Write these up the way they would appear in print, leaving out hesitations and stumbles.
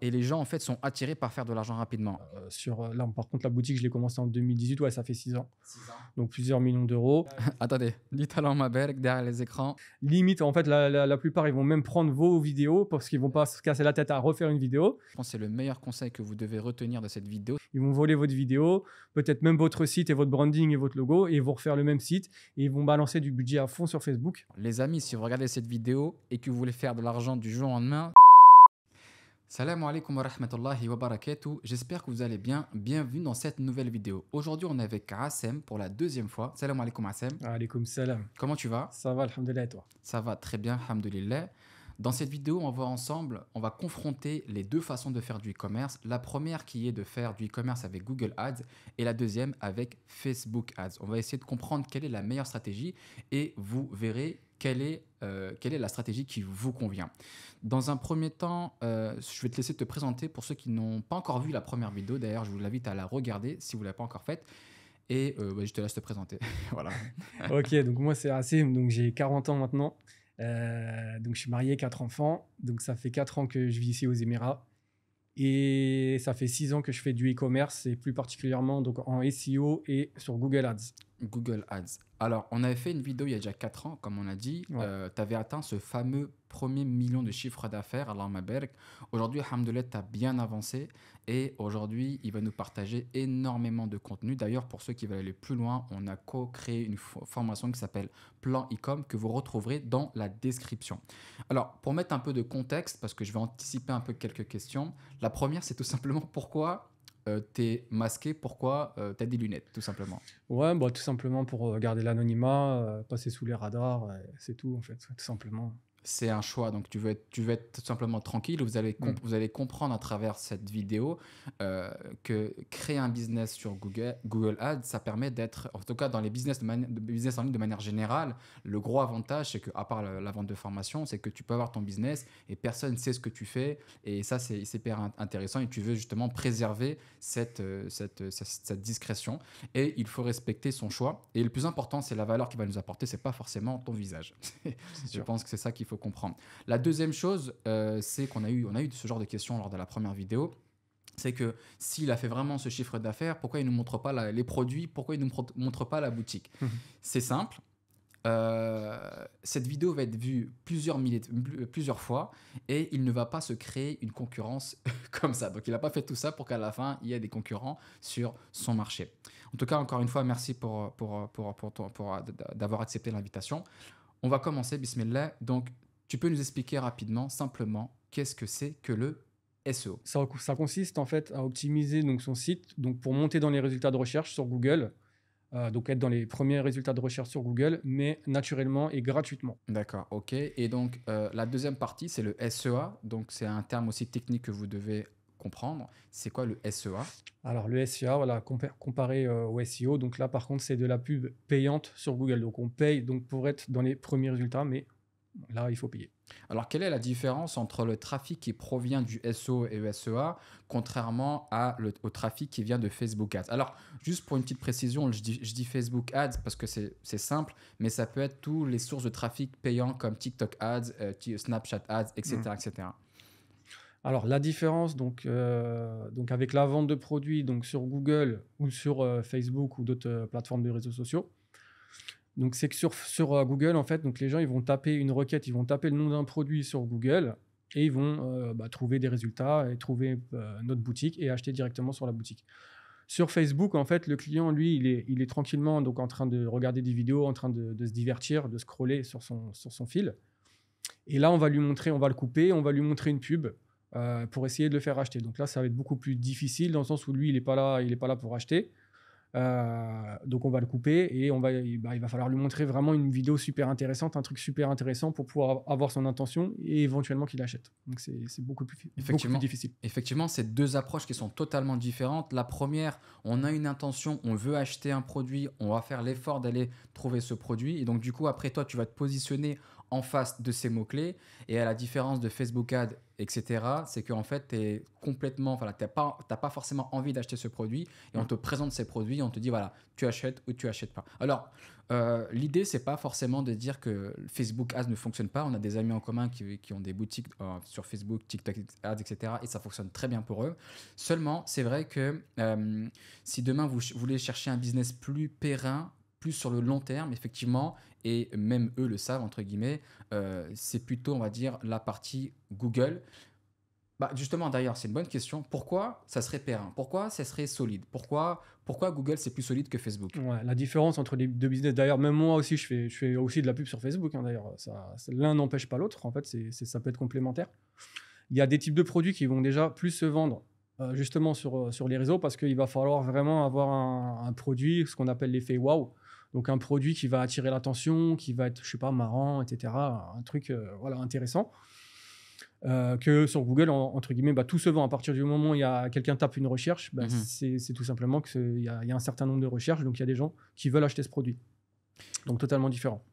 Et les gens, en fait, sont attirés par faire de l'argent rapidement. Là, par contre, la boutique, je l'ai commencé en 2018. Ouais, ça fait 6 ans. 6 ans. Donc, plusieurs millions d'euros. Attendez, littéralement ma belle derrière les écrans. Limite, en fait, la plupart, ils vont même prendre vos vidéos parce qu'ils vont pas se casser la tête à refaire une vidéo. Je pense que c'est le meilleur conseil que vous devez retenir de cette vidéo. Ils vont voler votre vidéo, peut-être même votre site et votre branding et votre logo, et ils vont refaire le même site et ils vont balancer du budget à fond sur Facebook. Les amis, si vous regardez cette vidéo et que vous voulez faire de l'argent du jour au lendemain, salam alaikum wa rahmatullahi wa barakatuh. J'espère que vous allez bien. Bienvenue dans cette nouvelle vidéo. Aujourd'hui, on est avec Assem pour la deuxième fois. Salam alaikum Assem. Alaikum salam. Comment tu vas? Ça va, alhamdoulilah, et toi? Ça va très bien, alhamdoulilah. Dans cette vidéo, on va ensemble, on va confronter les deux façons de faire du e-commerce. La première qui est de faire du e-commerce avec Google Ads et la deuxième avec Facebook Ads. On va essayer de comprendre quelle est la meilleure stratégie et vous verrez quelle est la stratégie qui vous convient. Dans un premier temps, je vais te laisser te présenter pour ceux qui n'ont pas encore vu la première vidéo. D'ailleurs, je vous invite à la regarder si vous ne l'avez pas encore faite. Et je te laisse te présenter. Voilà. Ok, donc moi c'est Assim, donc j'ai 40 ans maintenant. Donc je suis marié, 4 enfants. Donc ça fait 4 ans que je vis ici aux Émirats. Et ça fait 6 ans que je fais du e-commerce et plus particulièrement donc en SEO et sur Google Ads. Google Ads. Alors, on avait fait une vidéo il y a déjà 4 ans, comme on a dit. Ouais. Tu avais atteint ce fameux premier million de chiffre d'affaires, Allahumma barak. Aujourd'hui, alhamdoulilah, tu as bien avancé. Et aujourd'hui, il va nous partager énormément de contenu. D'ailleurs, pour ceux qui veulent aller plus loin, on a co-créé une formation qui s'appelle Plan e-com que vous retrouverez dans la description. Alors, pour mettre un peu de contexte, parce que je vais anticiper un peu quelques questions. La première, c'est tout simplement pourquoi t'es masqué, pourquoi t'as des lunettes, tout simplement. Ouais, bah, tout simplement pour garder l'anonymat, passer sous les radars, c'est tout en fait, tout simplement. C'est un choix, donc tu veux être tout simplement tranquille. Vous allez comprendre à travers cette vidéo que créer un business sur Google Ads, ça permet d'être, en tout cas dans les business en ligne de manière générale, le gros avantage, c'est qu'à part la vente de formation, c'est que tu peux avoir ton business et personne ne sait ce que tu fais. Et ça, c'est hyper intéressant et tu veux justement préserver cette discrétion. Et il faut respecter son choix. Et le plus important, c'est la valeur qu'il va nous apporter, c'est pas forcément ton visage. Je pense que c'est ça qu'il faut comprendre. La deuxième chose, c'est qu'on a eu ce genre de questions lors de la première vidéo. C'est que s'il a fait vraiment ce chiffre d'affaires, pourquoi il ne nous montre pas les produits, pourquoi il ne nous montre pas la boutique? C'est simple. Cette vidéo va être vue plusieurs fois et il ne va pas se créer une concurrence comme ça. Donc, il n'a pas fait tout ça pour qu'à la fin, il y ait des concurrents sur son marché. En tout cas, encore une fois, merci d'avoir accepté l'invitation. On va commencer, bismillah. Donc, tu peux nous expliquer rapidement, simplement, qu'est-ce que c'est que le SEO? Ça consiste en fait à optimiser donc, son site donc, pour monter dans les résultats de recherche sur Google, donc être dans les premiers résultats de recherche sur Google, mais naturellement et gratuitement. D'accord, ok. Et donc, la deuxième partie, c'est le SEA. Donc, c'est un terme aussi technique que vous devez comprendre. C'est quoi le SEA? Alors le SEA, voilà, comparé au SEO, donc là par contre c'est de la pub payante sur Google. Donc on paye donc, pour être dans les premiers résultats, mais là il faut payer. Alors, quelle est la différence entre le trafic qui provient du SEO et le SEA, contrairement au trafic qui vient de Facebook Ads? Alors, juste pour une petite précision, je dis Facebook Ads parce que c'est simple, mais ça peut être tous les sources de trafic payants comme TikTok Ads, Snapchat Ads, etc. etc. Alors la différence donc avec la vente de produits donc sur Google ou sur Facebook ou d'autres plateformes de réseaux sociaux. Donc c'est que sur Google en fait donc les gens ils vont taper une requête, ils vont taper le nom d'un produit sur Google et ils vont trouver des résultats et trouver notre boutique et acheter directement sur la boutique. Sur Facebook en fait le client lui il est tranquillement donc en train de regarder des vidéos, en train de se divertir, de scroller sur son fil. Et là on va le couper, on va lui montrer une pub. Pour essayer de le faire acheter. Donc là, ça va être beaucoup plus difficile dans le sens où lui, il n'est pas là pour acheter. Donc on va le couper et il va falloir lui montrer vraiment une vidéo super intéressante, un truc super intéressant pour pouvoir avoir son intention et éventuellement qu'il achète. Donc c'est beaucoup plus difficile. Effectivement, c'est deux approches qui sont totalement différentes. La première, on a une intention, on veut acheter un produit, on va faire l'effort d'aller trouver ce produit. Et donc du coup, après toi, tu vas te positionner en face de ces mots-clés. Et à la différence de Facebook Ads, etc., c'est qu'en fait, tu es complètement, voilà, t'as pas forcément envie d'acheter ce produit et on te présente ces produits et on te dit, voilà, tu achètes ou tu achètes pas. Alors, l'idée, c'est pas forcément de dire que Facebook Ads ne fonctionne pas. On a des amis en commun qui ont des boutiques sur Facebook, TikTok Ads, etc. et ça fonctionne très bien pour eux. Seulement, c'est vrai que si demain vous voulez chercher un business plus périn, plus sur le long terme, effectivement, et même eux le savent, entre guillemets, c'est plutôt, on va dire, la partie Google. Bah, justement, d'ailleurs, c'est une bonne question. Pourquoi ça serait périn? Pourquoi ça serait solide? Pourquoi Google, c'est plus solide que Facebook? Ouais, la différence entre les deux business, d'ailleurs, même moi aussi, je fais aussi de la pub sur Facebook, hein, d'ailleurs. L'un n'empêche pas l'autre. En fait, ça peut être complémentaire. Il y a des types de produits qui vont déjà plus se vendre justement sur les réseaux parce qu'il va falloir vraiment avoir un produit, ce qu'on appelle l'effet wow. Donc, un produit qui va attirer l'attention, qui va être, je sais pas, marrant, etc. Un truc voilà, intéressant. Que sur Google, entre guillemets, bah, tout se vend. À partir du moment où quelqu'un tape une recherche, bah, c'est tout simplement qu'il y a un certain nombre de recherches, donc il y a des gens qui veulent acheter ce produit. Donc totalement différent.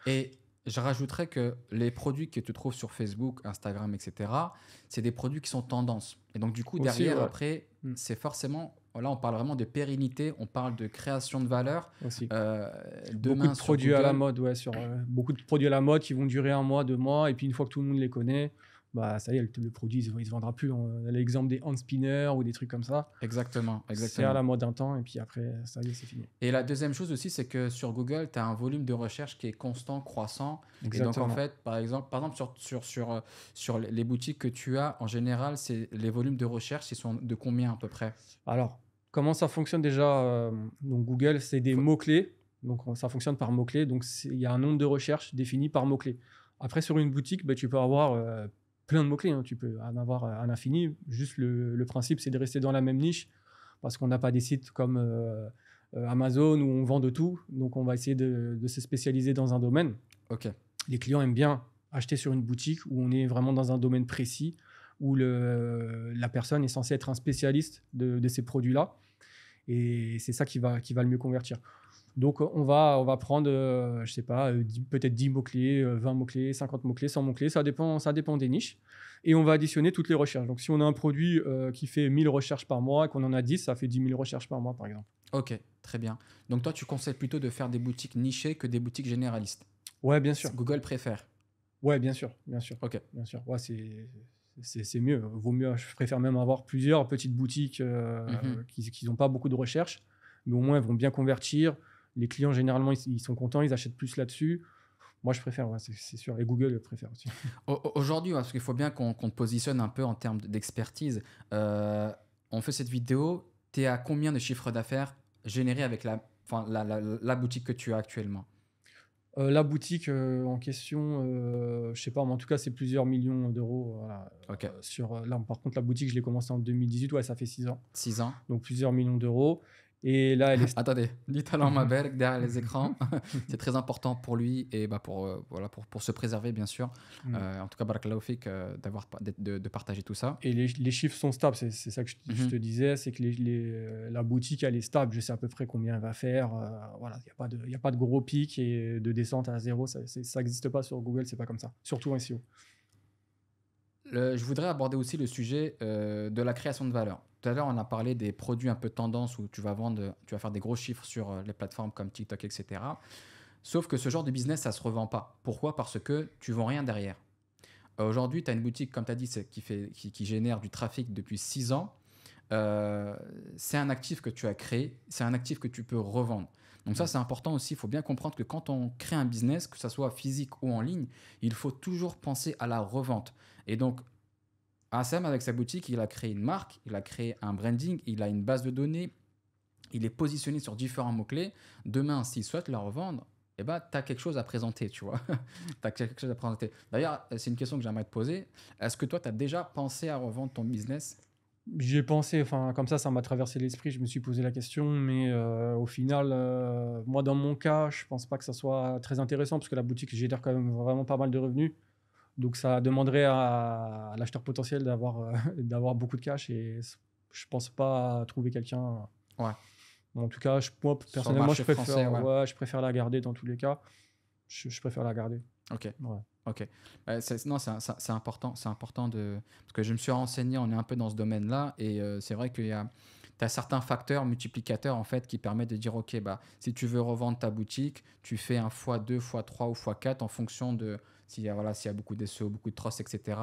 Et je rajouterais que les produits que tu trouves sur Facebook, Instagram, etc., c'est des produits qui sont tendance. Et donc, du coup, Aussi, derrière, ouais. après, c'est forcément. Là, on parle vraiment de pérennité, on parle de création de valeur. Aussi. Beaucoup Demain, de sur produits à la Google, mode, ouais, beaucoup de produits à la mode qui vont durer 1 mois, 2 mois, et puis une fois que tout le monde les connaît, bah ça y est, le produit, il se vendra plus. L'exemple des hand spinners ou des trucs comme ça, exactement, c'est à exactement. la mode un temps, et puis après, ça y est, c'est fini. Et la deuxième chose aussi, c'est que sur Google, tu as un volume de recherche qui est constant, croissant. Et donc, en Exactement. fait, par exemple sur les boutiques que tu as, en général, les volumes de recherche, ils sont de combien à peu près? Alors, comment ça fonctionne déjà donc Google, c'est des Faut- mots-clés. Donc, ça fonctionne par mots-clés. Donc, il y a un nombre de recherches défini par mots-clés. Après, sur une boutique, bah, tu peux avoir plein de mots-clés, hein. Tu peux en avoir à l'infini. Juste le principe, c'est de rester dans la même niche parce qu'on n'a pas des sites comme Amazon où on vend de tout. Donc, on va essayer de se spécialiser dans un domaine. Ok. Les clients aiment bien acheter sur une boutique où on est vraiment dans un domaine précis, où la personne est censée être un spécialiste de ces produits-là. Et c'est ça qui va le mieux convertir. Donc, on va prendre, je sais pas, peut-être 10 mots-clés, 20 mots-clés, 50 mots-clés, 100 mots-clés, ça dépend des niches. Et on va additionner toutes les recherches. Donc, si on a un produit qui fait 1000 recherches par mois et qu'on en a 10, ça fait 10 000 recherches par mois, par exemple. Ok, très bien. Donc, toi, tu conseilles plutôt de faire des boutiques nichées que des boutiques généralistes. Ouais, bien sûr. Google préfère. Ouais, bien sûr, bien sûr. Ok. Bien sûr. Ouais, c'est mieux. Vaut mieux. Je préfère même avoir plusieurs petites boutiques qui n'ont pas beaucoup de recherches, mais au moins elles vont bien convertir. Les clients, généralement, ils sont contents, ils achètent plus là-dessus. Moi, je préfère, ouais, c'est sûr. Et Google préfère aussi. Aujourd'hui, parce qu'il faut bien qu'on te positionne un peu en termes d'expertise, on fait cette vidéo, tu es à combien de chiffre d'affaires généré avec la boutique que tu as actuellement? La boutique en question, je sais pas, mais en tout cas, c'est plusieurs millions d'euros. Voilà. Ok. Là, par contre, la boutique, je l'ai commencée en 2018. Ouais, ça fait 6 ans. 6 ans. Donc, plusieurs millions d'euros. Et là, elle est... Attendez, du talent Mabel derrière les écrans, c'est très important pour lui et bah voilà, pour se préserver bien sûr. En tout cas, Barakallahu Fik, de partager tout ça. Et les chiffres sont stables, c'est ça que je te disais, c'est que la boutique, elle est stable, je sais à peu près combien elle va faire. Voilà, il n'y a pas de gros pic et de descente à zéro, ça n'existe pas sur Google, c'est pas comme ça, surtout en SEO. Je voudrais aborder aussi le sujet de la création de valeur. Tout à l'heure, on a parlé des produits un peu tendance où tu vas faire des gros chiffres sur les plateformes comme TikTok, etc. Sauf que ce genre de business, ça ne se revend pas. Pourquoi? Parce que tu ne vends rien derrière. Aujourd'hui, tu as une boutique, comme tu as dit, qui génère du trafic depuis 6 ans. C'est un actif que tu as créé, c'est un actif que tu peux revendre. Donc ça, c'est important aussi. Il faut bien comprendre que quand on crée un business, que ce soit physique ou en ligne, il faut toujours penser à la revente. Et donc, Assem, avec sa boutique, il a créé une marque, il a créé un branding, il a une base de données, il est positionné sur différents mots-clés. Demain, s'il souhaite la revendre, eh ben, tu as quelque chose à présenter, tu vois. Tu as quelque chose à présenter. D'ailleurs, c'est une question que j'aimerais te poser. Est-ce que toi, tu as déjà pensé à revendre ton business? J'y ai pensé, enfin, comme ça m'a traversé l'esprit, je me suis posé la question, mais au final, moi, dans mon cas, je pense pas que ça soit très intéressant, parce que la boutique génère quand même vraiment pas mal de revenus. Donc, ça demanderait à l'acheteur potentiel d'avoir beaucoup de cash, et je pense pas trouver quelqu'un. Ouais. En tout cas, moi, Sur le personnellement, marché français, ouais. je préfère la garder dans tous les cas. Je préfère la garder. Ok. Ouais. Ok. Non, c'est important, parce que je me suis renseigné, on est un peu dans ce domaine-là, et c'est vrai qu'il y a, t'as certains facteurs multiplicateurs en fait qui permettent de dire, ok, bah, si tu veux revendre ta boutique, tu fais un x2, x3 ou x4 en fonction de s'il y a beaucoup d'SEO, beaucoup de trust, etc.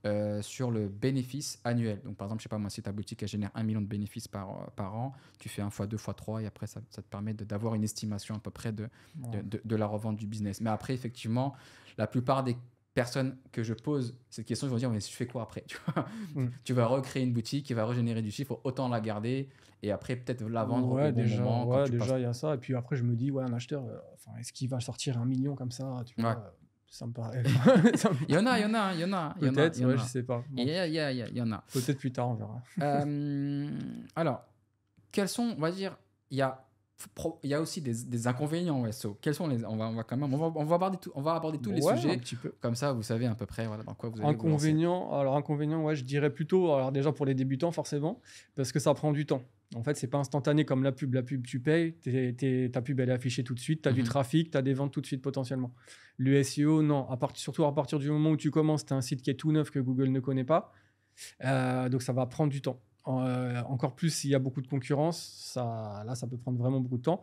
Mm. Sur le bénéfice annuel. Donc par exemple, je sais pas moi, si ta boutique elle génère 1 million de bénéfices par an, tu fais un x2, x3, et après ça te permet d'avoir une estimation à peu près Ouais. de la revente du business. Mais après, effectivement, la plupart des personnes que je pose cette question, ils vont dire, mais je fais quoi après? Tu vois, Mm. tu vas recréer une boutique qui va régénérer du chiffre, autant la garder et après peut-être la vendre au bon moment quand Ouais, tu passes. déjà, il y a ça. Et puis après, je me dis, ouais, un acheteur, enfin, est-ce qu'il va sortir 1 million comme ça, tu Ouais. vois? Ça me paraît ça me Il y en a, il y en a, il y en a, il y en a, il peut-être, y en ouais, je a. sais pas. Bon, Il y en a. peut-être plus tard, on verra. Euh, alors, quels sont, on va dire, il y a, il y a aussi des inconvénients au SEO. Quels sont les, on va quand même, on va aborder tous les Ouais, un sujets. petit peu. Comme ça, vous savez à peu près voilà, dans quoi vous allez vous lancer. Inconvénient, ouais, je dirais plutôt, alors déjà pour les débutants forcément, parce que ça prend du temps. En fait, c'est pas instantané comme la pub. La pub, tu payes, ta pub elle est affichée tout de suite, tu as du Mhm. trafic, tu as des ventes tout de suite potentiellement. Le SEO, non, surtout à partir du moment où tu commences, tu as un site qui est tout neuf que Google ne connaît pas. Donc ça va prendre du temps. Encore plus s'il y a beaucoup de concurrence, ça peut prendre vraiment beaucoup de temps.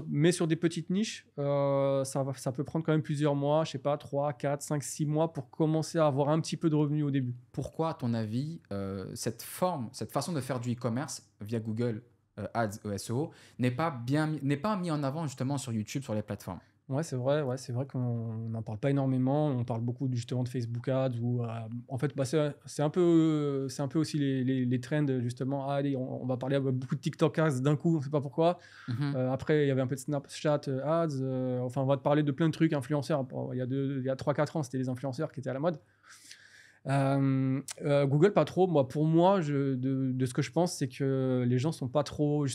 Mais sur des petites niches, ça peut prendre quand même plusieurs mois, je sais pas, 3, 4, 5, 6 mois pour commencer à avoir un petit peu de revenus au début. Pourquoi, à ton avis, cette façon de faire du e-commerce via Google Ads ou SEO n'est pas mis en avant justement sur YouTube, sur les plateformes? Ouais, c'est vrai qu'on n'en parle pas énormément. On parle beaucoup justement de Facebook Ads ou en fait, bah, c'est un peu aussi les trends justement. Ah, allez, on va parler beaucoup de TikTok Ads d'un coup, on ne sait pas pourquoi. Mhm. Après, il y avait un peu de Snapchat Ads. Enfin, on va te parler de plein de trucs influenceurs. Bon, il y a 3-4 ans, c'était les influenceurs qui étaient à la mode. Google, pas trop. Pour moi, de ce que je pense, c'est que les gens sont pas trop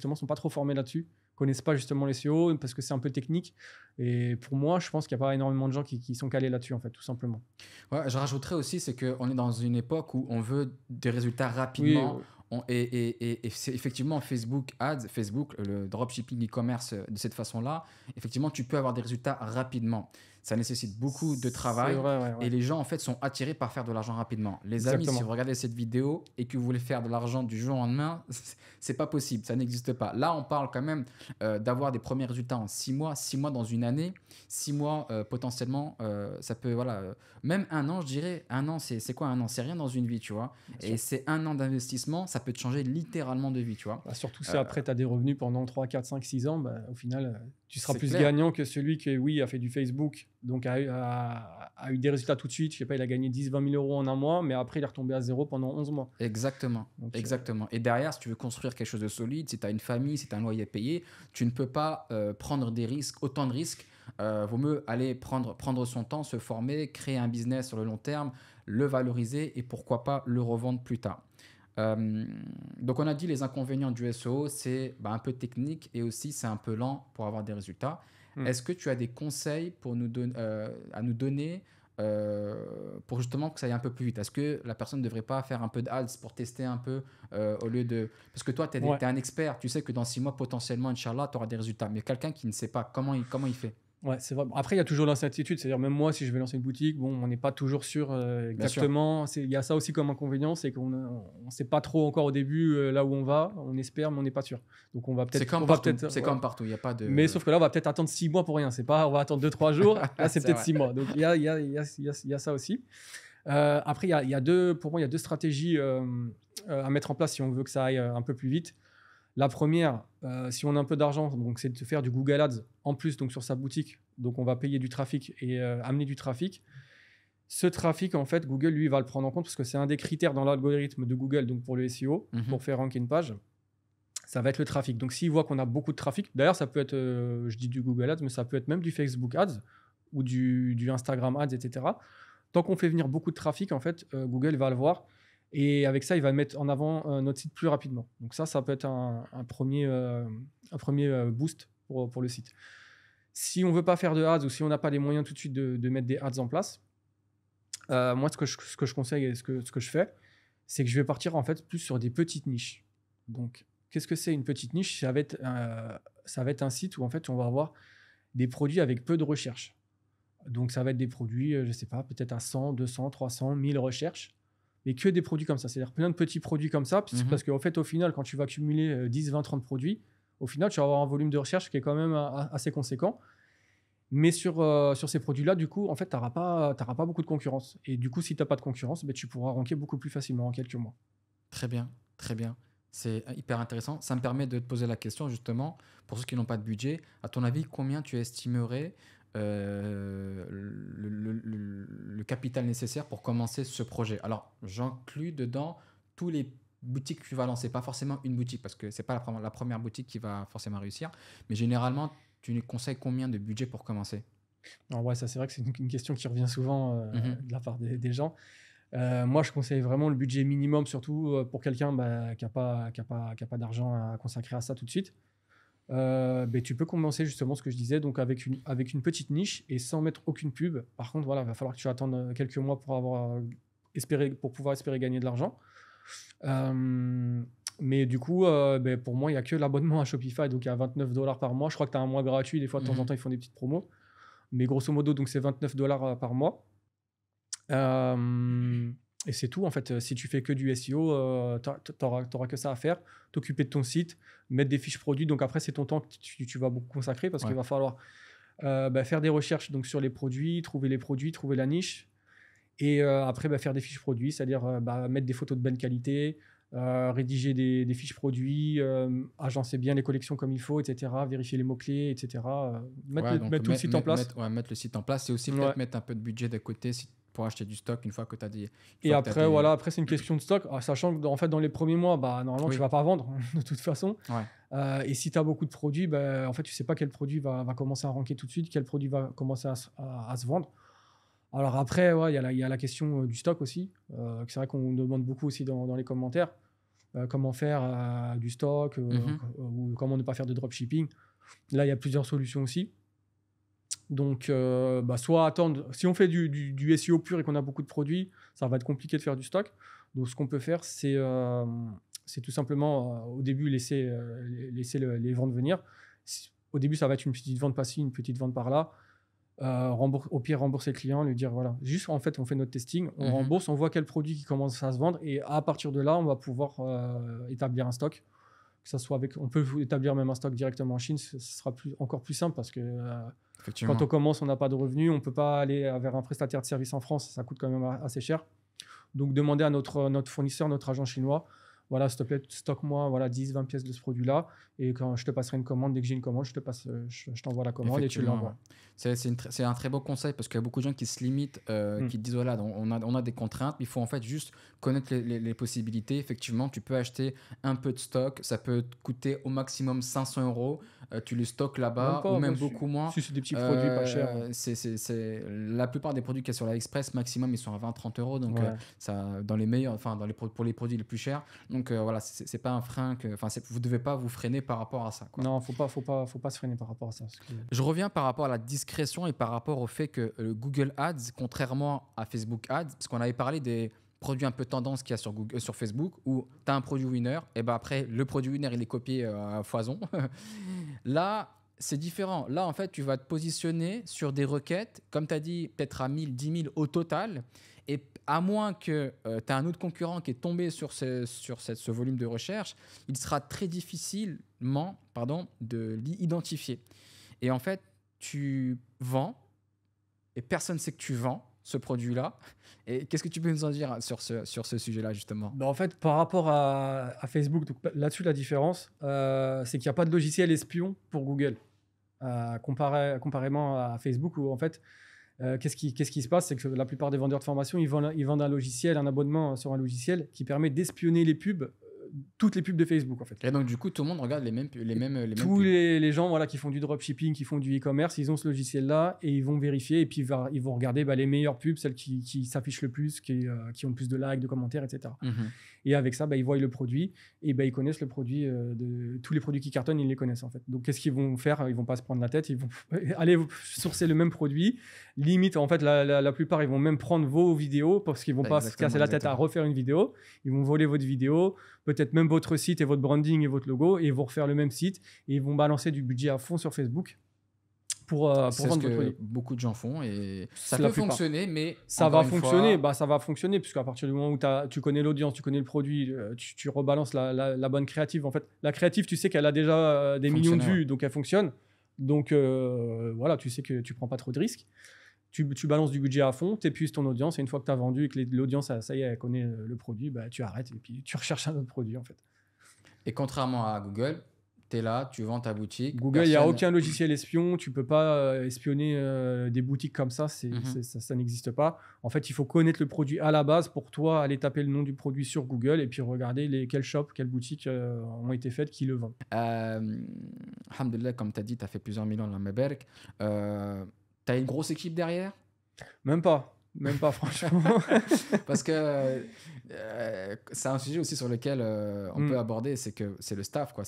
formés là-dessus, connaissent pas justement les SEO parce que c'est un peu technique. Et pour moi, je pense qu'il n'y a pas énormément de gens qui sont calés là-dessus, en fait, tout simplement. Ouais, je rajouterais aussi, c'est qu'on est dans une époque où on veut des résultats Oui, rapidement. Et c'est effectivement Facebook Ads, Facebook, le dropshipping e-commerce de cette façon-là, effectivement, tu peux avoir des résultats rapidement. Ça nécessite beaucoup de c'est travail vrai, ouais, et ouais. les gens, en fait, sont attirés par faire de l'argent rapidement. Les amis, si vous Exactement. regardez cette vidéo et que vous voulez faire de l'argent du jour au lendemain, c'est pas possible, ça n'existe pas. Là, on parle quand même d'avoir des premiers résultats en 6 mois, 6 mois dans une année, 6 mois potentiellement, ça peut, voilà, même un an, je dirais. Un an, c'est quoi un an? C'est rien dans une vie, tu vois. Bien Et sûr. c'est un an d'investissement, ça peut te changer littéralement de vie, tu vois. Bah, surtout si Euh, après tu as des revenus pendant 3, 4, 5, 6 ans, bah, au final, tu seras c'est plus clair. gagnant que celui qui, oui, a fait du Facebook, donc a eu des résultats tout de suite. Je sais pas, il a gagné 10, 20 000 euros en un mois, mais après, il est retombé à zéro pendant 11 mois. Exactement. Donc, Exactement. Et derrière, si tu veux construire quelque chose de solide, si tu as une famille, si tu as un loyer à payer, tu ne peux pas prendre des risques, autant de risques. Vaut mieux aller prendre son temps, se former, créer un business sur le long terme, le valoriser et pourquoi pas le revendre plus tard. Euh, donc on a dit les inconvénients du SEO, c'est un peu technique et aussi c'est un peu lent pour avoir des résultats. hmm. Est-ce que tu as des conseils pour à nous donner pour justement que ça aille un peu plus vite? Est-ce que la personne ne devrait pas faire un peu d'ads pour tester un peu au lieu de... Parce que toi, tu Ouais. es un expert, tu sais que dans 6 mois, potentiellement, Inch'Allah, tu auras des résultats. Mais quelqu'un qui ne sait pas comment il fait? Ouais, c'est vrai. Bon, après, il y a toujours l'incertitude. C'est-à-dire, même moi, si je vais lancer une boutique, bon, on n'est pas toujours sûr Bien sûr. exactement. Il y a ça aussi comme inconvénient, c'est qu'on ne sait pas trop encore au début là où on va. On espère, mais on n'est pas sûr. Donc, C'est comme on va partout. peut-être, C'est ouais. comme partout. Il n'y a pas Mais de... sauf que là, on va peut-être attendre 6 mois pour rien. C'est pas, on va attendre 2, 3 jours. Là, c'est C'est peut-être vrai. 6 mois. Donc, il y a ça aussi. Après, pour moi, il y a deux stratégies à mettre en place si on veut que ça aille un peu plus vite. La première, si on a un peu d'argent, donc c'est de faire du Google Ads en plus donc sur sa boutique. Donc on va payer du trafic et amener du trafic. Ce trafic, en fait, Google, lui, va le prendre en compte parce que c'est un des critères dans l'algorithme de Google, donc pour le SEO, Mhm. pour faire ranker une page. Ça va être le trafic. Donc s'il voit qu'on a beaucoup de trafic, d'ailleurs, ça peut être, je dis du Google Ads, mais ça peut être même du Facebook Ads ou du Instagram Ads, etc. Tant qu'on fait venir beaucoup de trafic, en fait, Google va le voir. Et avec ça, il va mettre en avant notre site plus rapidement. Donc ça peut être un premier boost pour le site. Si on ne veut pas faire de ads ou si on n'a pas les moyens tout de suite de mettre des ads en place, moi, ce que je conseille et ce que je fais, c'est que je vais partir en fait plus sur des petites niches. Donc, qu'est-ce que c'est une petite niche? Ça va être un site où en fait on va avoir des produits avec peu de recherche. Donc, ça va être des produits, je ne sais pas, peut-être à 100, 200, 300, 1000 recherches, mais que des produits comme ça. C'est-à-dire plein de petits produits comme ça, parce qu'en fait, au final, quand tu vas cumuler 10, 20, 30 produits, au final, tu vas avoir un volume de recherche qui est quand même assez conséquent. Mais sur ces produits-là, du coup, en fait, tu n'auras pas beaucoup de concurrence. Et du coup, si tu n'as pas de concurrence, tu pourras ranker beaucoup plus facilement en quelques mois. Très bien, très bien. C'est hyper intéressant. Ça me permet de te poser la question, justement, pour ceux qui n'ont pas de budget. À ton avis, combien tu estimerais le capital nécessaire pour commencer ce projet? Alors, j'inclus dedans tous les boutiques que tu vas lancer, pas forcément une boutique, parce que c'est pas la première boutique qui va forcément réussir. Mais généralement, tu nous conseilles combien de budget pour commencer? Alors, ouais, ça, c'est vrai que c'est une question qui revient souvent Mhm. de la part des gens. Moi, je conseille vraiment le budget minimum, surtout pour quelqu'un qui n'a pas d'argent à consacrer à ça tout de suite. Tu peux commencer justement ce que je disais, donc avec une petite niche et sans mettre aucune pub. Par contre, voilà, il va falloir que tu attendes quelques mois pour pouvoir espérer gagner de l'argent. Mais du coup, pour moi, il n'y a que l'abonnement à Shopify, donc à 29 $ par mois. Je crois que tu as un mois gratuit, des fois de temps en temps, ils font des petites promos. Mais grosso modo, donc c'est 29 $ par mois. Et c'est tout en fait. Si tu fais que du SEO, tu n'auras que ça à faire, t'occuper de ton site, mettre des fiches produits. Donc après, c'est ton temps que tu vas beaucoup consacrer parce qu'il va falloir faire des recherches donc, sur les produits, trouver la niche. Et après, faire des fiches produits, c'est-à-dire mettre des photos de bonne qualité, rédiger des fiches produits, agencer bien les collections comme il faut, etc. Vérifier les mots-clés, etc. Ouais, donc Mettre tout le site en place. mettre le site en place et aussi Ouais. peut-être mettre un peu de budget de côté pour acheter du stock une fois que tu as des. Et après, voilà, après c'est une question de stock, sachant que en fait, dans les premiers mois, normalement, Oui. tu vas pas vendre de toute façon. Ouais. Et si tu as beaucoup de produits, en fait, tu sais pas quel produit va commencer à ranker tout de suite, quel produit va commencer à se vendre. Alors après, ouais, il y a la question du stock aussi. C'est vrai qu'on demande beaucoup aussi dans les commentaires comment faire du stock ou comment ne pas faire de dropshipping. Là, il y a plusieurs solutions aussi. Donc, soit attendre. Si on fait du SEO pur et qu'on a beaucoup de produits, ça va être compliqué de faire du stock. Donc, ce qu'on peut faire, c'est tout simplement au début laisser les ventes venir. Au début, ça va être une petite vente par-ci, une petite vente par-là. Au pire, rembourser le client, lui dire voilà. Juste, en fait, on fait notre testing, on rembourse, on voit quel produit qui commence à se vendre et à partir de là, on va pouvoir établir un stock. Que ça soit on peut établir même un stock directement en Chine, ce sera encore plus simple parce que quand on commence, on n'a pas de revenus, on ne peut pas aller vers un prestataire de service en France, ça coûte quand même assez cher. Donc, demander à notre fournisseur, notre agent chinois, voilà, s'il te plaît, stocke-moi 10-20 pièces de ce produit-là et quand je te passerai une commande, dès que j'ai une commande, je t'envoie la commande et tu l'envoies. Ouais. C'est un très beau conseil parce qu'il y a beaucoup de gens qui se limitent, qui disent voilà, on a des contraintes, mais il faut en fait juste connaître les possibilités. Effectivement, tu peux acheter un peu de stock, ça peut te coûter au maximum 500 €. Tu le stockes là-bas ou même beaucoup moins. Si c'est des petits produits pas chers. La plupart des produits qu'il y a sur l'AliExpress, maximum, ils sont à 20-30 €. Donc, ça, dans les meilleurs, enfin, pour les produits les plus chers. Donc, voilà, c'est pas un frein. Vous ne devez pas vous freiner par rapport à ça, quoi. Non, faut pas se freiner par rapport à ça. Je reviens par rapport à la discrétion et par rapport au fait que Google Ads, contrairement à Facebook Ads, parce qu'on avait parlé des produits un peu tendance qu'il y a sur Facebook, où tu as un produit winner, et ben après, le produit winner, il est copié à foison. Là, c'est différent. Là, en fait, tu vas te positionner sur des requêtes, comme tu as dit, peut-être à 1000, 10 000 au total. Et à moins que tu aies un autre concurrent qui est tombé sur ce volume de recherche, il sera très difficilement de l'identifier. Et en fait, tu vends et personne ne squ'il sait que tu vends ce produit-là. Et qu'est-ce que tu peux nous en dire sur ce sujet-là, justement? En fait, par rapport à Facebook, là-dessus, la différence, c'est qu'il n'y a pas de logiciel espion pour Google. Comparément à Facebook, où en fait, qu'est-ce qui se passe, c'est que la plupart des vendeurs de formation, ils vendent un logiciel, un abonnement sur un logiciel qui permet d'espionner les pubs, toutes les pubs de Facebook en fait. Et donc du coup, tout le monde regarde les mêmes Tous les gens qui font du dropshipping, qui font du e-commerce, ils ont ce logiciel-là et ils vont vérifier et puis ils vont regarder les meilleures pubs, celles qui s'affichent le plus, qui ont le plus de likes, de commentaires, etc. Et avec ça, ils voient le produit et ils connaissent le produit. Tous les produits qui cartonnent, ils les connaissent en fait. Donc qu'est-ce qu'ils vont faire? Ils vont pas se prendre la tête, ils vont aller sourcer le même produit. Limite, en fait, la plupart, ils vont même prendre vos vidéos parce qu'ils vont pas se casser la tête à refaire une vidéo. Ils vont voler votre vidéo, peut-être même votre site et votre branding et votre logo, et ils vont refaire le même site et ils vont balancer du budget à fond sur Facebook pour C'est ce vendre votre que produit. beaucoup de gens font et ça C'est la peut plupart. fonctionner, mais Ça encore va une fonctionner, fois, ça va fonctionner, puisqu'à partir du moment où tu connais l'audience, tu connais le produit, tu rebalances la bonne créative. En fait, la créative, tu sais qu'elle a déjà des millions de fonctionner, ouais. vues, donc elle fonctionne. Donc voilà, tu sais que tu prends pas trop de risques. Tu balances du budget à fond, tu épuises ton audience, et une fois que tu as vendu et que l'audience, ça y est, elle connaît le produit, bah, tu arrêtes et puis tu recherches un autre produit, en fait. Et contrairement à Google, tu es là, tu vends ta boutique, Google, il n'y a personne. aucun logiciel espion. Tu peux pas espionner des boutiques comme ça. Mhm. Ça n'existe pas. En fait, il faut connaître le produit à la base pour toi aller taper le nom du produit sur Google et puis regarder quelles shops, quelles boutiques ont été faites, qui le vendent. Alhamdoulilah, comme tu as dit, tu as fait plusieurs millions de la Meberk. Tu as une grosse équipe derrière? Même pas franchement. Parce que c'est un sujet aussi sur lequel on Mm. peut aborder, c'est que c'est le staff, quoi.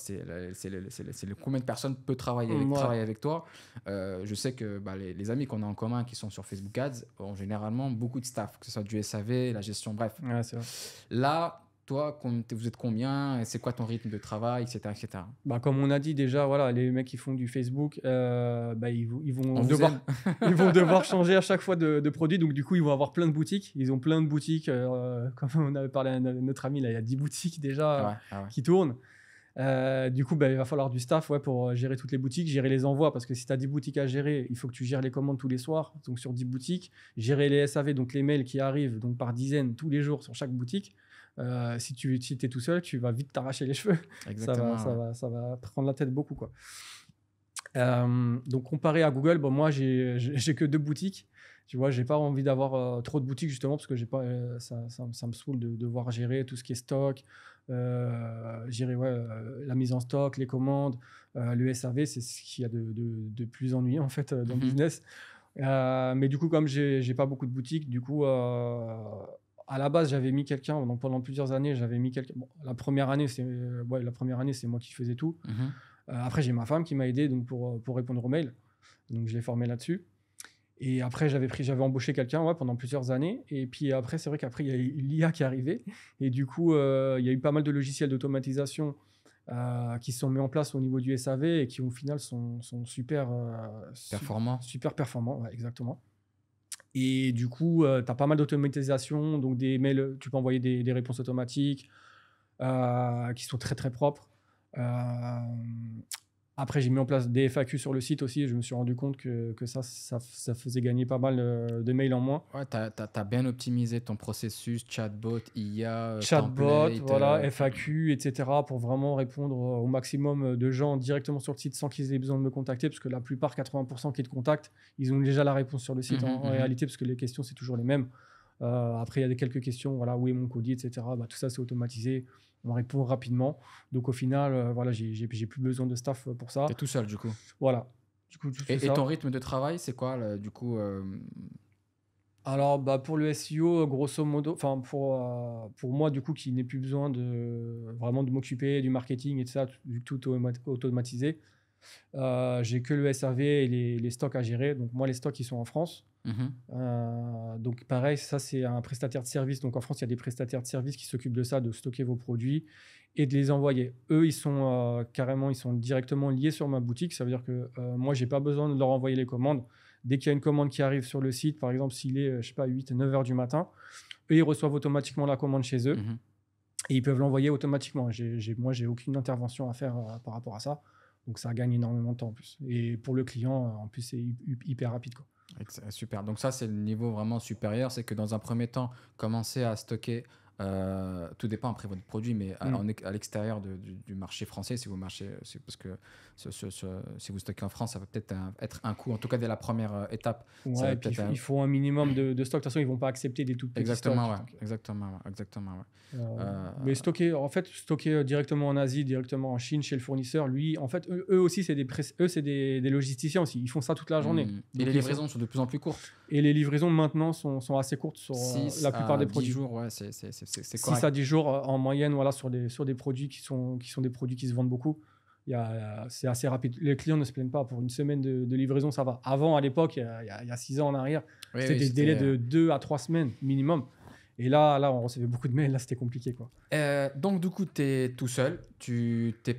Combien de personnes peut Ouais. travailler avec toi. Je sais que bah, les amis qu'on a en commun qui sont sur Facebook Ads ont généralement beaucoup de staff, que ce soit du SAV, la gestion, bref. Ouais, c'est vrai. Là, toi, vous êtes combien? C'est quoi ton rythme de travail, etc., etc. Bah, comme on a dit déjà, voilà, les mecs qui font du Facebook, bah, ils On vont vous aime. ils vont devoir changer à chaque fois de produit. Donc, du coup, ils vont avoir plein de boutiques. Ils ont plein de boutiques. Comme on avait parlé à notre ami, là, il y a 10 boutiques déjà Ouais, ah ouais. qui tournent. Du coup, bah, il va falloir du staff pour gérer toutes les boutiques, gérer les envois. Parce que si tu as 10 boutiques à gérer, il faut que tu gères les commandes tous les soirs. Donc, sur 10 boutiques, gérer les SAV, donc les mails qui arrivent donc par dizaines tous les jours sur chaque boutique. Si tu es tout seul, tu vas vite t'arracher les cheveux. Exactement. Ça va prendre la tête beaucoup, quoi. Donc comparé à Google, bon, moi j'ai que 2 boutiques. Tu vois, j'ai pas envie d'avoir trop de boutiques justement parce que j'ai pas, ça me saoule de devoir gérer tout ce qui est stock, gérer la mise en stock, les commandes, le SAV, c'est ce qu'il y a de plus ennuyant en fait dans le business. Mais du coup, comme j'ai pas beaucoup de boutiques, du coup, à la base, j'avais mis quelqu'un, donc pendant plusieurs années, j'avais mis quelqu'un. Bon, la première année, c'est moi qui faisais tout. Mhm. Après, j'ai ma femme qui m'a aidé donc, pour répondre aux mails. Donc, je l'ai formé là-dessus. Et après, j'avais embauché quelqu'un pendant plusieurs années. Et puis après, c'est vrai qu'après, il y a eu l'IA qui est arrivée. Et du coup, il y a eu pas mal de logiciels d'automatisation qui se sont mis en place au niveau du SAV et qui, au final, sont super, Performant. super performants. Ouais, exactement. Et du coup, tu as pas mal d'automatisation. Donc, des mails, tu peux envoyer des réponses automatiques qui sont très, très propres. Après, j'ai mis en place des FAQ sur le site aussi. Et je me suis rendu compte que ça faisait gagner pas mal de mails en moins. Ouais, t'as bien optimisé ton processus, chatbot, IA, Chatbot, template. voilà, FAQ, etc. pour vraiment répondre au maximum de gens directement sur le site sans qu'ils aient besoin de me contacter. Parce que la plupart, 80% qui te contactent, ils ont déjà la réponse sur le site en réalité, parce que les questions, c'est toujours les mêmes. Après, il y a quelques questions, voilà, où est mon colis, etc. Bah, tout ça, c'est automatisé. On répond rapidement. Donc, au final, voilà, j'ai plus besoin de staff pour ça. T'es tout seul, du coup. Voilà. Du coup, Et ton rythme de travail, c'est quoi, là, du coup Alors, bah, pour le SEO, grosso modo, enfin pour moi, du coup, qui n'ai plus besoin vraiment de m'occuper du marketing et tout ça, vu que tout est automatisé, j'ai que le SAV et les stocks à gérer. Donc, moi, les stocks, ils sont en France. Donc pareil, ça c'est un prestataire de service. Donc en France, il y a des prestataires de service qui s'occupent de ça, de stocker vos produits et de les envoyer. Eux, ils sont directement liés sur ma boutique. Ça veut dire que moi, j'ai pas besoin de leur envoyer les commandes. Dès qu'il y a une commande qui arrive sur le site, par exemple, s'il est, je sais pas, 8, 9 heures du matin, eux, ils reçoivent automatiquement la commande chez eux et ils peuvent l'envoyer automatiquement. Moi, j'ai aucune intervention à faire par rapport à ça. Donc ça gagne énormément de temps en plus. Et pour le client, en plus, c'est hyper rapide, quoi. Super. Donc ça, c'est le niveau vraiment supérieur. C'est que dans un premier temps, commencer à stocker, tout dépend après votre produit, mais à l'extérieur du marché français, si vous marchez, c'est parce que si vous stockez en France, ça va peut-être être un coût, en tout cas dès la première étape. Ouais, et puis il faut un minimum de stock. De toute façon, ils ne vont pas accepter des tout petits exactement, stocks. Ouais. Exactement. Ouais. Mais stocker directement en Asie, directement en Chine chez le fournisseur, lui, en fait, eux aussi, c'est des logisticiens aussi. Ils font ça toute la journée. Et les livraisons sont de plus en plus courtes. Et les livraisons maintenant sont assez courtes sur la plupart des produits. 10 jours, ouais, c'est6 correct. à 10 jours en moyenne, voilà, sur des produits qui sont des produits qui se vendent beaucoup. C'est assez rapide. Les clients ne se plaignent pas. Pour une semaine de livraison, ça va. Avant, à l'époque, il y a 6 ans en arrière, c'était des délais de 2 à 3 semaines minimum. Et là, on recevait beaucoup de mails. Là, c'était compliqué, quoi. Donc, du coup, tu es tout seul.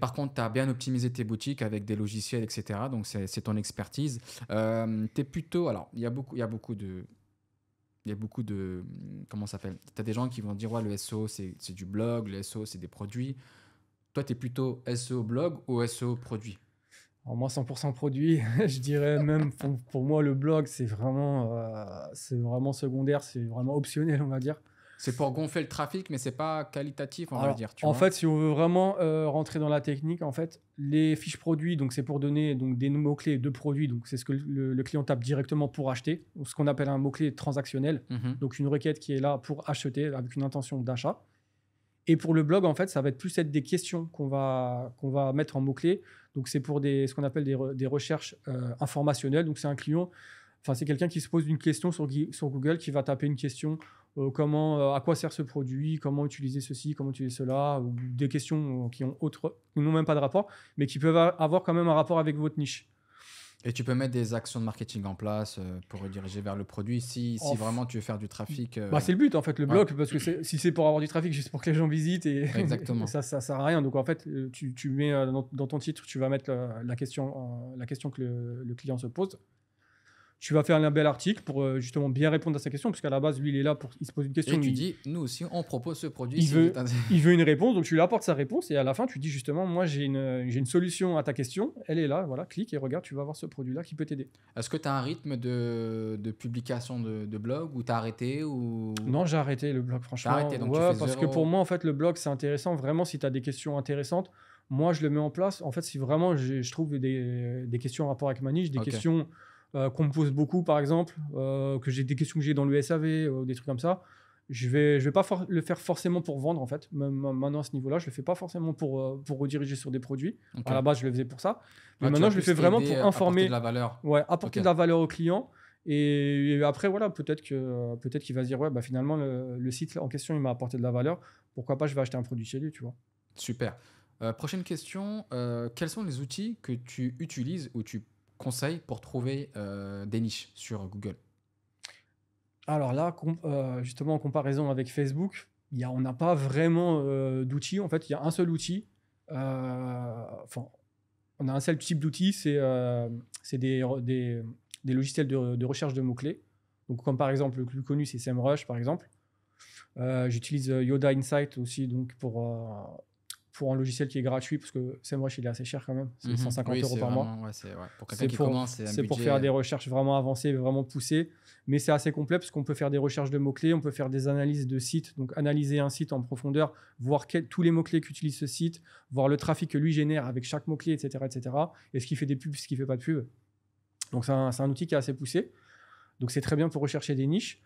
Par contre, tu as bien optimisé tes boutiques avec des logiciels, etc. Donc, c'est ton expertise. Tu es plutôt. Alors, il y a beaucoup de comment ça s'appelle? Tu as des gens qui vont dire, ouais, le SEO, c'est du blog, le SEO, c'est des produits. Toi, tu es plutôt SEO blog ou SEO produit? Alors moi, 100% produit, je dirais même pour moi, le blog, c'est vraiment secondaire, c'est vraiment optionnel, on va dire. C'est pour gonfler le trafic, mais c'est pas qualitatif, on va Alors, dire, tu en vois? fait, si on veut vraiment rentrer dans la technique, en fait, les fiches produits, donc c'est pour donner donc, des mots-clés de produits, donc c'est ce que le client tape directement pour acheter, ce qu'on appelle un mot-clé transactionnel, Mhm. donc une requête qui est là pour acheter avec une intention d'achat. Et pour le blog, en fait, ça va être plus être des questions qu'on va mettre en mots-clés. Donc, c'est pour ce qu'on appelle des recherches informationnelles. Donc, c'est quelqu'un qui se pose une question sur Google, qui va taper une question à quoi sert ce produit, comment utiliser ceci, comment utiliser cela, ou des questions qui n'ont même pas de rapport, mais qui peuvent avoir quand même un rapport avec votre niche. Et tu peux mettre des actions de marketing en place pour rediriger vers le produit si Off. vraiment tu veux faire du trafic. Bah, c'est le but en fait, le Ouais, blog, parce que si c'est pour avoir du trafic, juste pour que les gens visitent, et exactement. ça sert à rien. Donc en fait, tu mets dans ton titre, tu vas mettre la question que le client se pose. Tu vas faire un bel article pour justement bien répondre à sa question, parce qu'à la base, lui, il se pose une question, Et tu dis, nous aussi, on propose ce produit il si veut, il veut une réponse, donc tu lui apportes sa réponse, et à la fin, tu dis justement, moi, j'ai une solution à ta question, elle est là, voilà, clique et regarde, tu vas avoir ce produit-là qui peut t'aider. Est-ce que tu as un rythme de publication de blog ou tu as arrêté ou Non, j'ai arrêté le blog, t'as franchement. arrêté, donc tu Ouais, fais parce que pour zéro. moi, en fait, le blog, c'est intéressant. Vraiment, si tu as des questions intéressantes, moi, je le mets en place. En fait, si vraiment je trouve des questions en rapport avec ma niche, des Ok. questions qu'on me pose beaucoup, par exemple, des questions que j'ai dans le SAV, des trucs comme ça, je vais pas le faire forcément pour vendre, en fait. Même maintenant, à ce niveau-là, je le fais pas forcément pour rediriger sur des produits. Ok. À la base, je le faisais pour ça. Mais Ouais, tu vas maintenant, je le plus fais vraiment aider pour à apporter de informer, la valeur. ouais, apporter Ok. de la valeur au client. Et après, voilà, peut-être qu'il va se dire, ouais, bah, finalement, le site en question, il m'a apporté de la valeur. Pourquoi pas, je vais acheter un produit chez lui, tu vois. Super. Prochaine question. Quels sont les outils que tu utilises ou tu conseilles pour trouver des niches sur Google? Alors là, justement, en comparaison avec Facebook, on n'a pas vraiment d'outils. En fait, il y a un seul outil. Enfin, on a un seul type d'outil, c'est des logiciels de recherche de mots-clés. Donc, comme par exemple, le plus connu, c'est SEMrush, par exemple. J'utilise Yoda Insight aussi donc pour un logiciel qui est gratuit, parce que SEMrush, il est assez cher quand même. C'est Mhm. 150 Oui, euros c'est par mois. vraiment. Ouais, ouais. Pour quelqu'un C'est qui pour, commence, c'est un c'est pour budget. faire des recherches vraiment avancées, vraiment poussées. Mais c'est assez complet parce qu'on peut faire des recherches de mots-clés, on peut faire des analyses de sites, donc analyser un site en profondeur, voir tous les mots-clés qu'utilise ce site, voir le trafic que lui génère avec chaque mot-clé, etc., etc. Et ce qui fait des pubs, ce qui fait pas de pubs. Donc c'est un outil qui est assez poussé. Donc c'est très bien pour rechercher des niches.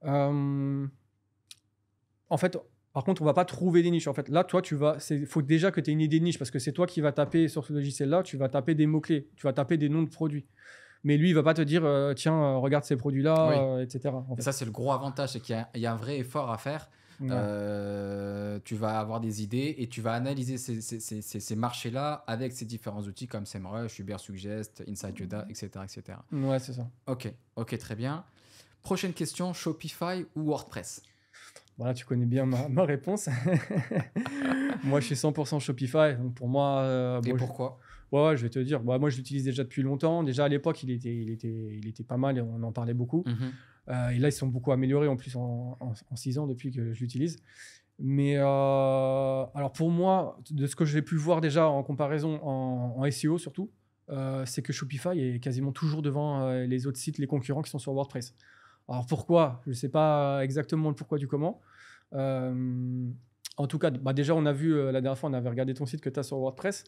Euh, En fait, par contre, on va pas trouver des niches. En fait, là, toi, faut déjà que tu aies une idée de niche, parce que c'est toi qui vas taper sur ce logiciel-là, tu vas taper des mots-clés, tu vas taper des noms de produits. Mais lui, il va pas te dire, tiens, regarde ces Oui. produits-là, etc. En Et fait. ça, c'est le gros avantage, c'est qu'il y a un vrai effort à faire. Ouais. Tu vas avoir des idées et tu vas analyser ces marchés-là avec ces différents outils comme SEMrush, Ubersuggest, Inside Yoda, etc., etc. Ouais, c'est ça. Ok, ok, très bien. Prochaine question, Shopify ou WordPress? Voilà, tu connais bien ma réponse. Moi, je suis 100% Shopify. Donc pour moi, Et bon, pourquoi? ouais, je vais te dire. Moi, je l'utilise déjà depuis longtemps. Déjà à l'époque, il était pas mal et on en parlait beaucoup. Mhm. Et là, ils sont beaucoup améliorés en plus en 6 ans depuis que je l'utilise. Mais alors pour moi, de ce que j'ai pu voir déjà en comparaison en SEO surtout, c'est que Shopify est quasiment toujours devant les autres sites, les concurrents qui sont sur WordPress. Alors pourquoi? Je ne sais pas exactement le pourquoi du comment. Euh, En tout cas, bah déjà, on a vu la dernière fois, on avait regardé ton site que tu as sur WordPress.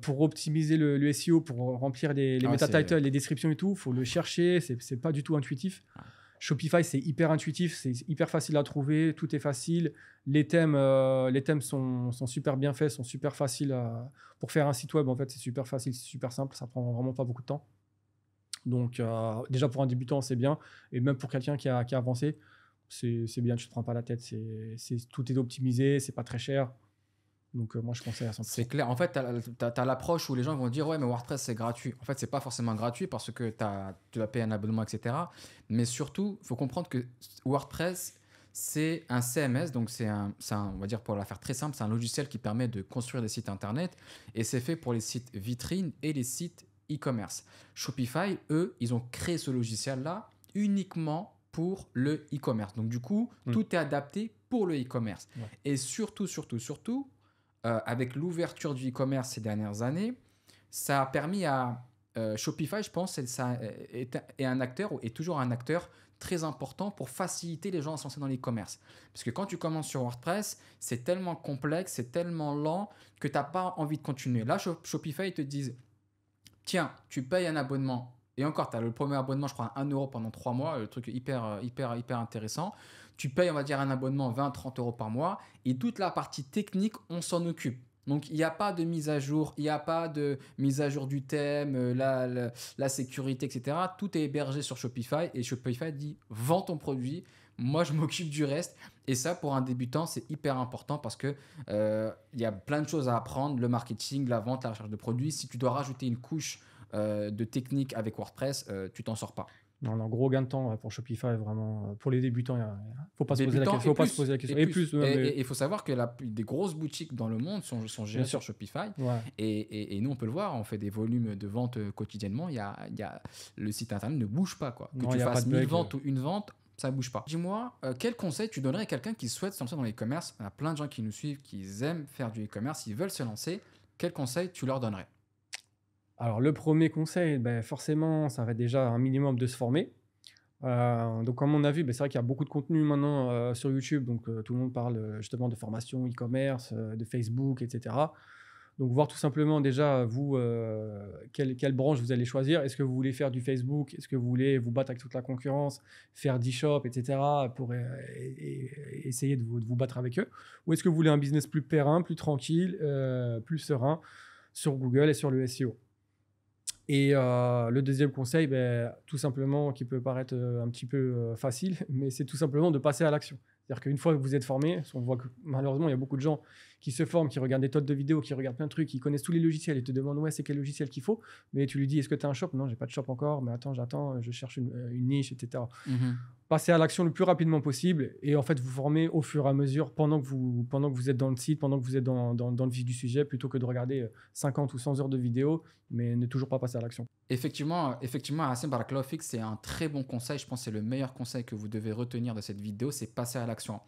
Pour optimiser le SEO, pour remplir les Ah, meta titles, les descriptions et tout, il faut le chercher, c'est pas du tout intuitif. Shopify, c'est hyper intuitif, c'est hyper facile à trouver, tout est facile. Les thèmes sont super bien faits, sont super faciles pour faire un site web. En fait, c'est super facile, c'est super simple, ça prend vraiment pas beaucoup de temps. Donc, déjà pour un débutant, c'est bien. Et même pour quelqu'un qui a avancé, c'est bien, tu te prends pas la tête. Tout est optimisé, c'est pas très cher. Donc, moi, je conseille à 100%. c'est clair. En fait, tu as l'approche où les gens vont dire ouais, mais WordPress c'est gratuit. En fait, c'est pas forcément gratuit parce que tu dois payer un abonnement, etc. Mais surtout, il faut comprendre que WordPress, c'est un CMS, donc on va dire pour la faire très simple, c'est un logiciel qui permet de construire des sites internet et c'est fait pour les sites vitrines et les sites e-commerce. Shopify, eux, ils ont créé ce logiciel-là uniquement pour le e-commerce. Donc du coup, tout est adapté pour le e-commerce. Ouais. Et surtout, avec l'ouverture du e-commerce ces dernières années, ça a permis à Shopify, je pense, est un acteur, est toujours un acteur très important pour faciliter les gens à se lancer dans l'e-commerce. Parce que quand tu commences sur WordPress, c'est tellement complexe, c'est tellement lent que tu n'as pas envie de continuer. Là, Shopify, ils te disent, tiens, tu payes un abonnement. Et encore, tu as le premier abonnement, je crois, à 1 euro pendant 3 mois, le truc hyper intéressant. Tu payes, on va dire, un abonnement 20-30 euros par mois. Et toute la partie technique, on s'en occupe. Donc, il n'y a pas de mise à jour, il n'y a pas de mise à jour du thème, la sécurité, etc. Tout est hébergé sur Shopify et Shopify dit vends ton produit, moi je m'occupe du reste. Et ça, pour un débutant, c'est hyper important parce que il y a plein de choses à apprendre, le marketing, la vente, la recherche de produits. Si tu dois rajouter une couche de technique avec WordPress, tu t'en sors pas. Non, non, gros gain de temps pour Shopify, vraiment. Pour les débutants, il ne faut pas se poser la question. Et il faut savoir que des grosses boutiques dans le monde sont gérées sur Shopify. Ouais. Et nous, on peut le voir, on fait des volumes de vente quotidiennement. Le site internet ne bouge pas. Quoi. Que tu fasses 1000 ventes ou une vente, ça ne bouge pas. Dis-moi, quel conseil tu donnerais à quelqu'un qui souhaite se lancer dans l'e-commerce? On a plein de gens qui nous suivent, qui aiment faire du e-commerce, ils veulent se lancer. Quel conseil tu leur donnerais? Alors, le premier conseil, forcément, ça va déjà un minimum de se former. Donc, comme on a vu, c'est vrai qu'il y a beaucoup de contenu maintenant sur YouTube. Donc, tout le monde parle justement de formation, e-commerce, de Facebook, etc. Donc, voir tout simplement déjà, vous, quelle branche vous allez choisir. Est-ce que vous voulez faire du Facebook? Est-ce que vous voulez vous battre avec toute la concurrence, faire d'e-shop, etc. pour essayer de vous battre avec eux? Ou est-ce que vous voulez un business plus périn, plus tranquille, plus serein sur Google et sur le SEO? Et le deuxième conseil, tout simplement, qui peut paraître un petit peu facile, mais c'est tout simplement de passer à l'action. C'est-à-dire qu'une fois que vous êtes formé, on voit que malheureusement, il y a beaucoup de gens qui se forment, qui regardent des tonnes de vidéos, qui regardent plein de trucs, qui connaissent tous les logiciels et te demandent ouais, c'est quel logiciel qu'il faut. Mais tu lui dis, est-ce que tu as un shop? Non, j'ai pas de shop encore, mais attends, j'attends, je cherche une niche, etc. Passer à l'action le plus rapidement possible et en fait vous former au fur et à mesure pendant que vous êtes dans le site, pendant que vous êtes dans le vif du sujet, plutôt que de regarder 50 ou 100 heures de vidéo, mais ne toujours pas passer à l'action. Effectivement, Hassem Barakallahu Fik, c'est un très bon conseil. Je pense que c'est le meilleur conseil que vous devez retenir de cette vidéo, c'est passer à l'action.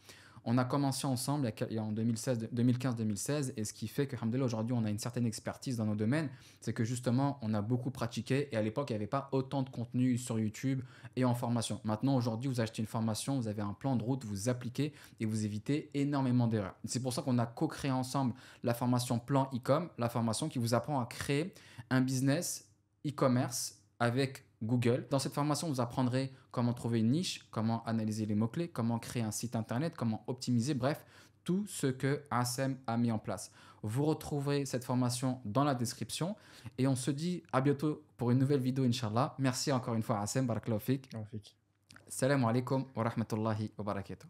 On a commencé ensemble en 2015-2016 et ce qui fait que, alhamdoulilah, aujourd'hui, on a une certaine expertise dans nos domaines. C'est que justement, on a beaucoup pratiqué et à l'époque, il n'y avait pas autant de contenu sur YouTube et en formation. Maintenant, aujourd'hui, vous achetez une formation, vous avez un plan de route, vous appliquez et vous évitez énormément d'erreurs. C'est pour ça qu'on a co-créé ensemble la formation Plan e-com, la formation qui vous apprend à créer un business e-commerce avec Google. Dans cette formation, vous apprendrez comment trouver une niche, comment analyser les mots-clés, comment créer un site internet, comment optimiser, bref, tout ce que Hassem a mis en place. Vous retrouverez cette formation dans la description et on se dit à bientôt pour une nouvelle vidéo, Inch'Allah. Merci encore une fois, Hassem, barakallahu fik. Salam alaikum wa rahmatullahi wa barakatuh.